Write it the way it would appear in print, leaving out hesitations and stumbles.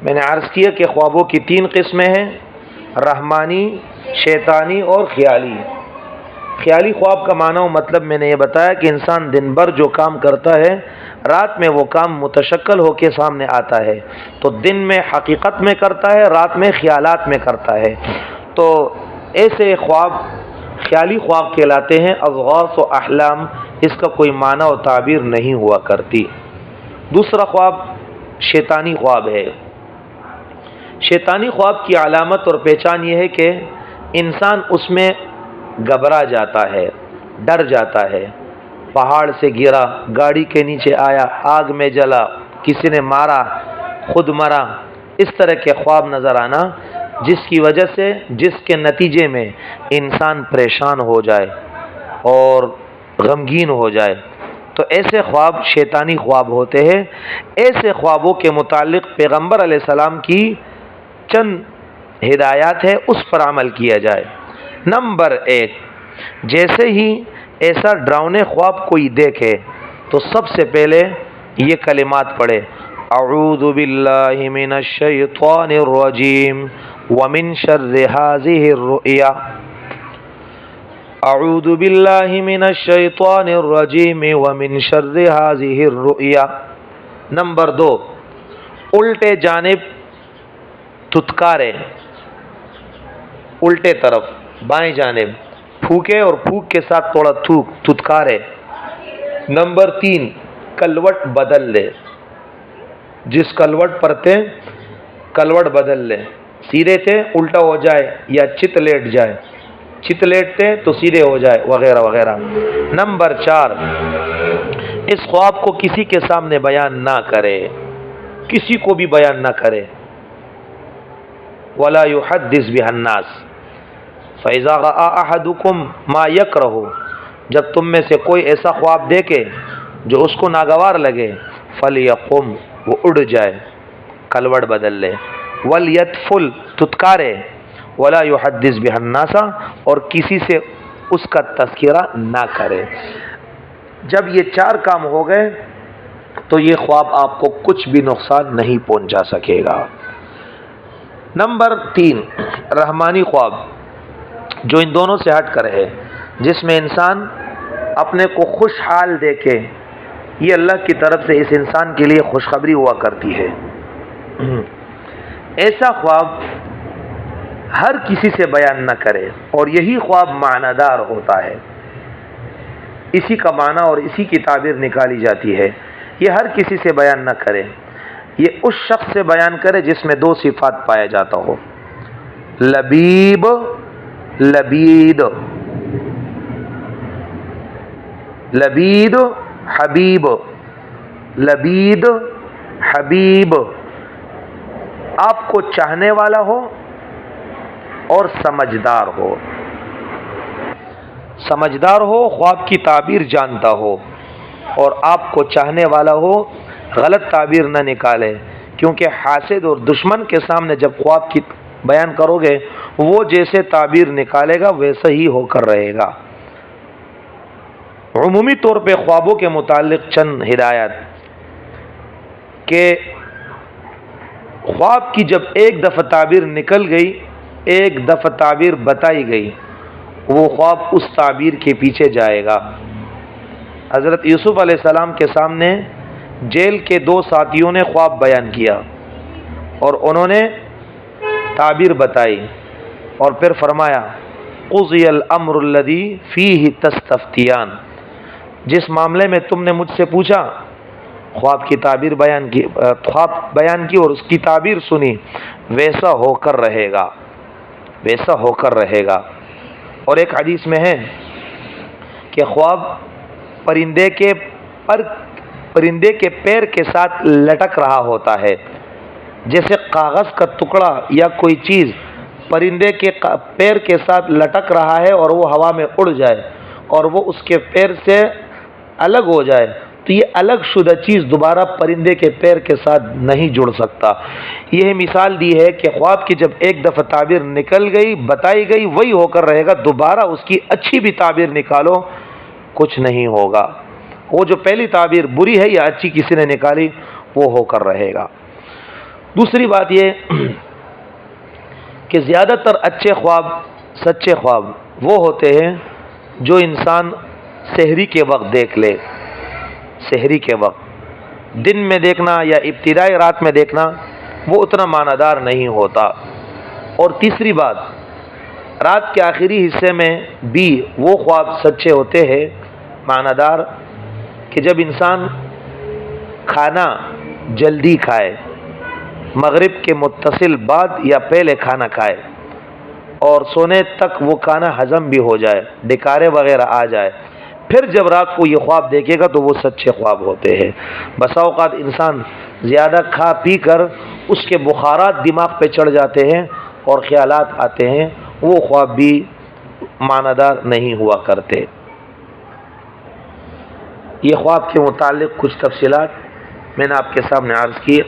میں نے عرض کیا کہ خوابوں کی 3 قسمیں ہیں: رحمانی، شیطانی اور خیالی۔ خیالی خواب کا معنی و مطلب میں نے یہ بتایا کہ انسان دن بھر جو کام کرتا ہے رات میں وہ کام متشکل ہو کے سامنے آتا ہے، تو دن میں حقیقت میں کرتا ہے، رات میں خیالات میں کرتا ہے، تو ایسے خواب خیالی خواب کہلاتے ہیں۔ اضغاث و احلام، اس کا کوئی معنی و تعبیر نہیں ہوا کرتی۔ دوسرا خواب شیطانی خواب ہے۔ شیطانی خواب کی علامت اور پہچان یہ ہے کہ انسان اس میں گھبرا جاتا ہے، ڈر جاتا ہے، پہاڑ سے گرا، گاڑی کے نیچے آیا، آگ میں جلا، کسی نے مارا، خود مرا، اس طرح کے خواب نظر آنا، جس کی وجہ سے، جس کے نتیجے میں انسان پریشان ہو جائے اور غمگین ہو جائے، تو ایسے خواب شیطانی خواب ہوتے ہیں۔ ایسے خوابوں کے متعلق پیغمبر علیہ السلام کی چند ہدایات ہے، اس پر عمل کیا جائے۔ نمبر 1، جیسے ہی ایسا ڈراؤنے خواب کوئی دیکھے تو سب سے پہلے یہ کلمات پڑھے: اعوذ باللہ من الشیطان الرجیم ومن شر هذه الرؤیا، اعوذ باللہ من الشیطان الرجیم ومن شر هذه الرؤیا۔ نمبر 2، الٹے جانب تھتکارے، الٹے طرف بائیں جانب پھونکے اور پھونک کے ساتھ تھوڑا تھتکارے۔ نمبر 3، کلوٹ بدل لے، جس کلوٹ پر تھے کلوٹ بدل لے، سیدھے تھے الٹا ہو جائے، یا چت لیٹ جائے، چت لیٹتے تو سیدھے ہو جائے، وغیرہ وغیرہ۔ نمبر 4، اس خواب کو کسی کے سامنے بیان نہ کرے، کسی کو بھی بیان نہ کرے۔ وَلَا يُحَدِّثْ بِهَا النَّاسِ فَإِذَا رَأَىٰ أَحَدُكُمْ مَا يَكْرَهُ، جب تم میں سے کوئی ایسا خواب دیکھے جو اس کو ناگوار لگے، فَلْيَقُمْ، وہ اڑ جائے، کلوٹ بدل لے، وَلْيَتْفُلْ، تھتکارے، وَلَا يُحَدِّثْ بِهَا النَّاسَ، اور کسی سے اس کا تذکرہ نہ کرے۔ جب یہ 4 کام ہو گئے تو یہ خواب آپ کو کچھ بھی نقصان نہیں پہنچا سکے گا۔ نمبر 3، رحمانی خواب، جو ان دونوں سے ہٹ کر ہے، جس میں انسان اپنے کو خوشحال دیکھے، یہ اللہ کی طرف سے اس انسان کے لیے خوشخبری ہوا کرتی ہے۔ ایسا خواب ہر کسی سے بیان نہ کرے، اور یہی خواب معنی دار ہوتا ہے، اسی کا معنی اور اسی کی تعبیر نکالی جاتی ہے۔ یہ ہر کسی سے بیان نہ کرے، یہ اس شخص سے بیان کرے جس میں 2 صفات پایا جاتا ہو: لبیب، لبید، لبید حبیب، لبید حبیب، آپ کو چاہنے والا ہو اور سمجھدار ہو، سمجھدار ہو، خواب کی تعبیر جانتا ہو، اور آپ کو چاہنے والا ہو، غلط تعبیر نہ نکالے، کیونکہ حاسد اور دشمن کے سامنے جب خواب کی بیان کرو گے، وہ جیسے تعبیر نکالے گا ویسا ہی ہو کر رہے گا۔ عمومی طور پہ خوابوں کے متعلق چند ہدایات کہ خواب کی جب ایک دفعہ تعبیر نکل گئی، ایک دفعہ تعبیر بتائی گئی، وہ خواب اس تعبیر کے پیچھے جائے گا۔ حضرت یوسف علیہ السلام کے سامنے جیل کے 2 ساتھیوں نے خواب بیان کیا اور انہوں نے تعبیر بتائی، اور پھر فرمایا: قضی الامر الذی فیہ تستفتیان، جس معاملے میں تم نے مجھ سے پوچھا، خواب کی تعبیر بیان کی، خواب بیان کی اور اس کی تعبیر سنی، ویسا ہو کر رہے گا، ویسا ہو کر رہے گا۔ اور ایک حدیث میں ہے کہ خواب پرندے کے پیر کے ساتھ لٹک رہا ہوتا ہے، جیسے کاغذ کا ٹکڑا یا کوئی چیز پرندے کے پیر کے ساتھ لٹک رہا ہے اور وہ ہوا میں اڑ جائے اور وہ اس کے پیر سے الگ ہو جائے، تو یہ الگ شدہ چیز دوبارہ پرندے کے پیر کے ساتھ نہیں جڑ سکتا۔ یہ مثال دی ہے کہ خواب کی جب ایک دفعہ تعبیر نکل گئی، بتائی گئی، وہی ہو کر رہے گا، دوبارہ اس کی اچھی بھی تعبیر نکالو کچھ نہیں ہوگا، وہ جو پہلی تعبیر بری ہے یا اچھی کسی نے نکالی وہ ہو کر رہے گا۔ دوسری بات یہ کہ زیادہ تر اچھے خواب، سچے خواب وہ ہوتے ہیں جو انسان سحری کے وقت دیکھ لے. سحری کے وقت دن میں دیکھنا یا ابتدائی رات میں دیکھنا وہ اتنا معنی دار نہیں ہوتا. اور تیسری بات، رات کے آخری حصے میں بھی وہ خواب سچے ہوتے ہیں معنی دار کہ جب انسان کھانا جلدی کھائے، مغرب کے متصل بعد یا پہلے کھانا کھائے اور سونے تک وہ کھانا ہضم بھی ہو جائے، ڈکارے وغیرہ آ جائے، پھر جب رات کو یہ خواب دیکھے گا تو وہ سچے خواب ہوتے ہیں. بسا اوقات انسان زیادہ کھا پی کر اس کے بخارات دماغ پہ چڑھ جاتے ہیں اور خیالات آتے ہیں، وہ خواب بھی معنی دار نہیں ہوا کرتے. یہ خواب کے متعلق کچھ تفصیلات میں نے آپ کے سامنے عرض کی.